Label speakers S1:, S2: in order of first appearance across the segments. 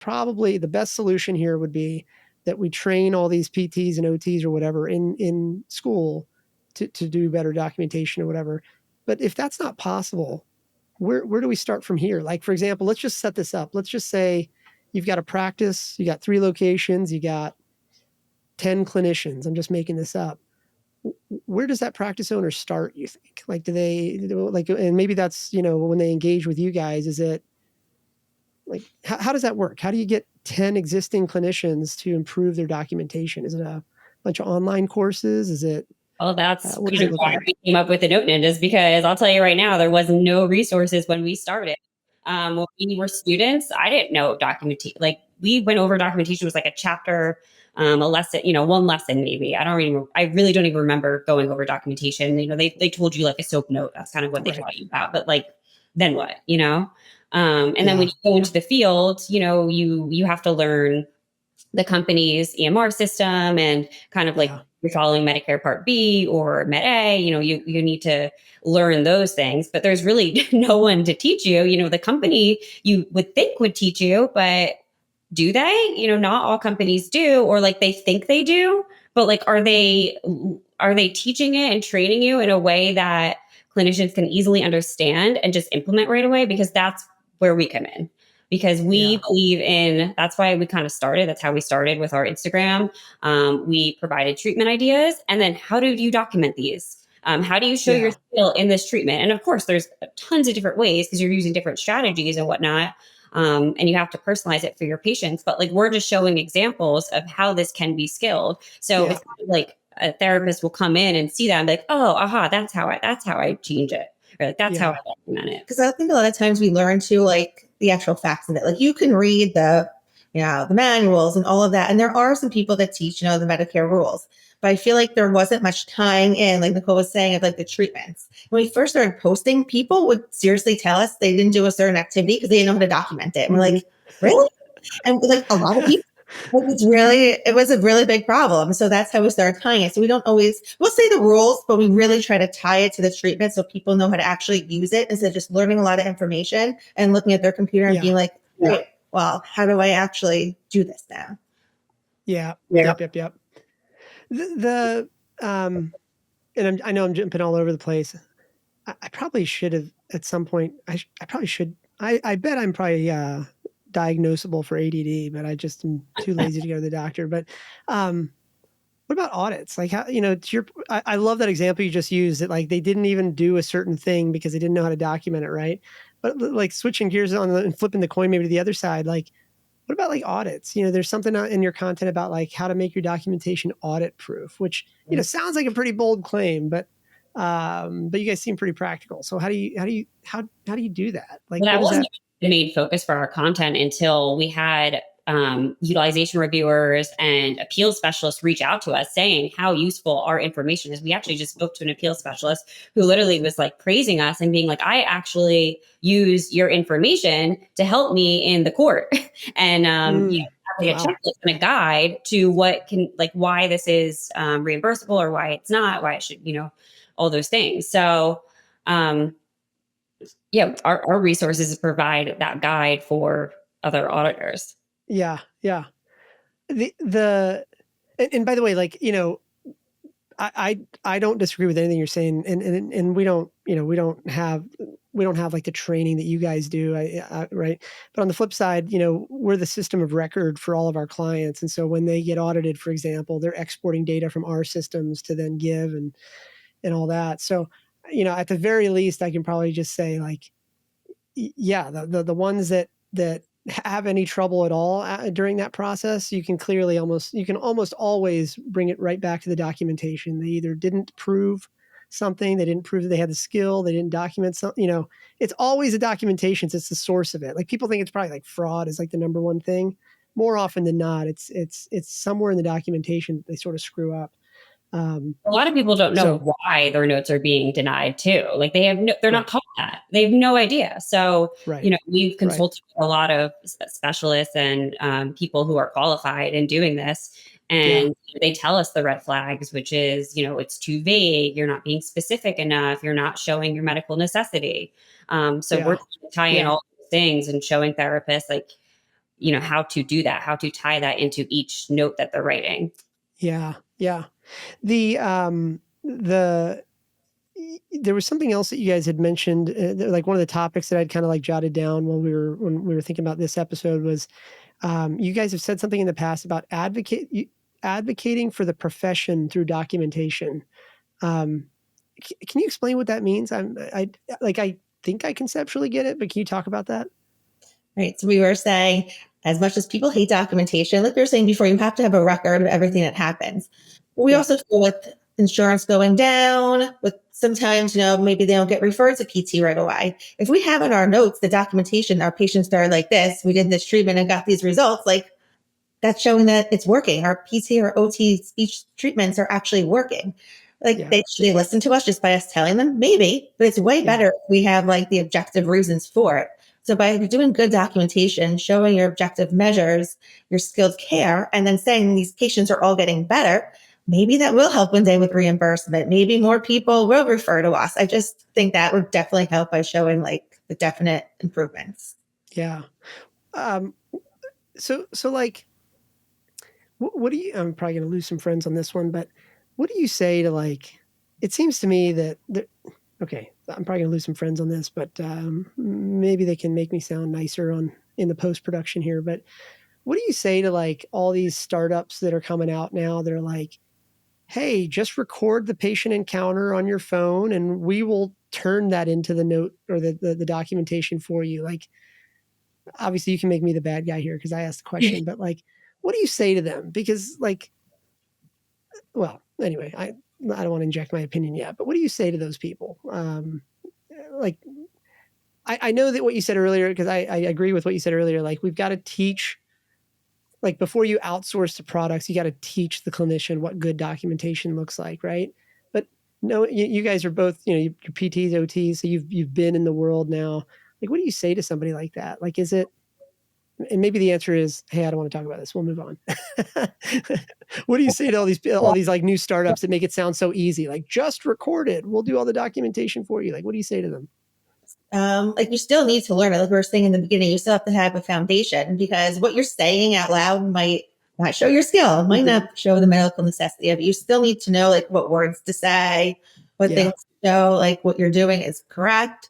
S1: probably the best solution here would be that we train all these PTs and OTs or whatever in school to do better documentation or whatever. But if that's not possible, where do we start from here? Like, for example, let's just set this up. Let's just say you've got a practice, you got 3 locations, you got 10 clinicians. I'm just making this up. Where does that practice owner start, you think? Like, do they like, and maybe that's, when they engage with you guys, is it like, how does that work? How do you get 10 existing clinicians to improve their documentation? Is it a bunch of online courses? Is it,
S2: Well, that's
S1: what does
S2: kind
S1: it
S2: of
S1: look
S2: why
S1: like?
S2: we came up with the note ninjas, because I'll tell you right now, there was no resources when we started. When we were students, I didn't know documentation. Like, we went over documentation was like a chapter, a lesson, one lesson maybe. I really don't even remember going over documentation. They told you like a soap note. That's kind of what they
S1: Right.
S2: taught you about. But like, then what? And then when
S1: Yeah.
S2: you go into the field, you have to learn the company's EMR system, and kind of like
S1: Yeah.
S2: you're following Medicare Part B or Med A, you need to learn those things, but there's really no one to teach you. The company you would think would teach you, but do they? Not all companies do, or like they think they do, but like, are they teaching it and training you in a way that clinicians can easily understand and just implement right away? Because that's where we come in, because we
S1: Yeah.
S2: believe in, that's why we kind of started. That's how we started with our Instagram. We provided treatment ideas. And then how do you document these? How do you show your
S1: Yeah.
S2: skill in this treatment? And of course, there's tons of different ways because you're using different strategies and whatnot. And you have to personalize it for your patients. But like, we're just showing examples of how this can be skilled. So
S1: Yeah.
S2: it's kind of like a therapist will come in and see that and be like, oh, aha, that's how I change it. Or like, that's how I
S1: Yeah.
S2: document it.
S3: Because I think a lot of times we learn to like the actual facts of it. Like you can read the manuals and all of that. And there are some people that teach, the Medicare rules. But I feel like there wasn't much tying in, like Nicole was saying, of like the treatments. When we first started posting, people would seriously tell us they didn't do a certain activity because they didn't know how to document it. And we're like, really? And like a lot of people, it was a really big problem. So that's how we started tying it. So we'll say the rules, but we really try to tie it to the treatment so people know how to actually use it instead of just learning a lot of information and looking at their computer and
S1: Yeah.
S3: being like, "Great, well, how do I actually do this now?"
S1: Yeah.
S3: Yeah.
S1: Yep. Yep. Yep. The and I know I'm jumping all over the place. I probably should have at some point. I probably should. I bet I'm probably diagnosable for ADD, but I just am too lazy to go to the doctor. But what about audits? Like, how, I love that example you just used, that like they didn't even do a certain thing because they didn't know how to document it, right? But like switching gears and flipping the coin maybe to the other side, like what about like audits? There's something in your content about like how to make your documentation audit proof, which sounds like a pretty bold claim, but you guys seem pretty practical. So how do you do that? Like,
S2: Well,
S1: what
S2: that
S1: is
S2: wasn't
S1: that?
S2: the main focus for our content until we had utilization reviewers and appeals specialists reach out to us saying how useful our information is. We actually just spoke to an appeals specialist who literally was like praising us and being like, I actually use your information to help me in the court. And like a
S1: Wow.
S2: checklist and a guide to why this is reimbursable or why it's not, why it should, all those things. So, our resources provide that guide for other auditors.
S1: Yeah. Yeah. The and by the way, like, I don't disagree with anything you're saying, and we don't have like the training that you guys do, right? But on the flip side, we're the system of record for all of our clients, and so when they get audited, for example, they're exporting data from our systems to then give and all that. So, at the very least, I can probably just say like, yeah, the ones that have any trouble at all during that process, you can almost always bring it right back to the documentation. They either didn't prove something, they didn't prove that they had the skill, they didn't document something. It's always the documentation. It's the source of it. Like, people think it's probably like fraud is like the number one thing. More often than not, it's somewhere in the documentation that they sort of screw up.
S2: A lot of people don't know
S1: So
S2: why their notes are being denied too. Like they're not
S1: right,
S2: taught that. They have no idea. So,
S1: right,
S2: we've
S1: right,
S2: consulted a lot of specialists and people who are qualified in doing this.
S1: yeah,
S2: And they tell us the red flags, which is, it's too vague. You're not being specific enough. You're not showing your medical necessity. So we're
S1: yeah,
S2: tying in
S1: yeah,
S2: all these things and showing therapists like, how to do that, how to tie that into each note that they're writing.
S1: Yeah. Yeah. The there was something else that you guys had mentioned, like one of the topics that I'd kind of like jotted down when we were thinking about this episode was, you guys have said something in the past about advocating for the profession through documentation. Um, can you explain what that means? I think I conceptually get it, but can you talk about that?
S3: Right. So we were saying, as much as people hate documentation, like we were saying before, you have to have a record of everything that happens. We
S1: Yeah.
S3: also feel with insurance going down, with sometimes, maybe they don't get referred to PT right away. If we have in our notes the documentation, our patients started like this, we did this treatment and got these results, like that's showing that it's working. Our PT or OT speech treatments are actually working. Like
S1: Yeah.
S3: should they listen to us just by us telling them? Maybe, but it's way
S1: Yeah.
S3: better if we have like the objective reasons for it. So by doing good documentation, showing your objective measures, your skilled care, and then saying these patients are all getting better, maybe that will help one day with reimbursement. Maybe more people will refer to us. I just think that would definitely help by showing like the definite improvements.
S1: Yeah. Um, so like, what do you, I'm probably going to lose some friends on this one, but what do you say to like, it seems to me that, okay, I'm probably going to lose some friends on this, but maybe they can make me sound nicer in the post-production here. But what do you say to like all these startups that are coming out now? They're like, hey, just record the patient encounter on your phone and we will turn that into the note or the documentation for you. Like, obviously you can make me the bad guy here because I asked the question, but like, what do you say to them? Because like, well, anyway, I don't want to inject my opinion yet, but what do you say to those people? Like, I know that what you said earlier, because I agree with what you said earlier. Like, we've got to teach, like, before you outsource the products, you got to teach the clinician what good documentation looks like, right? But no, you guys are both, you're PTs, OTs, so you've been in the world now. Like, what do you say to somebody like that? Like, is it, and maybe the answer is, hey, I don't want to talk about this. We'll move on. What do you say to all these like new startups that make it sound so easy? Like, just record it. We'll do all the documentation for you. Like, what do you say to them?
S3: Like you still need to learn it. Like we were saying in the beginning, you still have to have a foundation because what you're saying out loud might not show your skill, might not show the medical necessity of it. You still need to know like what words to say, what things to show, like what you're doing is correct.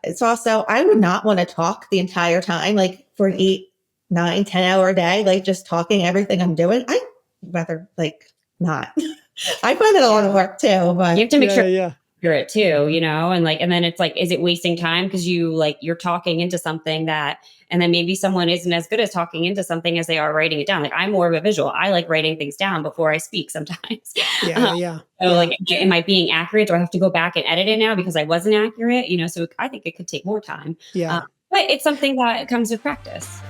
S3: It's also, I would not want to talk the entire time, like for an 8, 9, 10 hour day, like just talking everything I'm doing. I'd rather like not. I find it a lot of work too, but
S2: You have to make sure
S1: Yeah.
S2: it too, and then it's like, is it wasting time? Because you're talking into something and then maybe someone isn't as good as talking into something as they are writing it down. Like I'm more of a visual. I like writing things down before I speak sometimes. So like, am I being accurate? Do I have to go back and edit it now because I wasn't accurate? So I think it could take more time.
S1: Yeah.
S2: But it's something that comes with practice.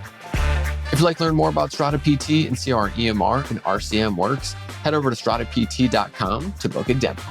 S4: If you'd like to learn more about Strata PT and see how our EMR and RCM works, head over to stratapt.com to book a demo.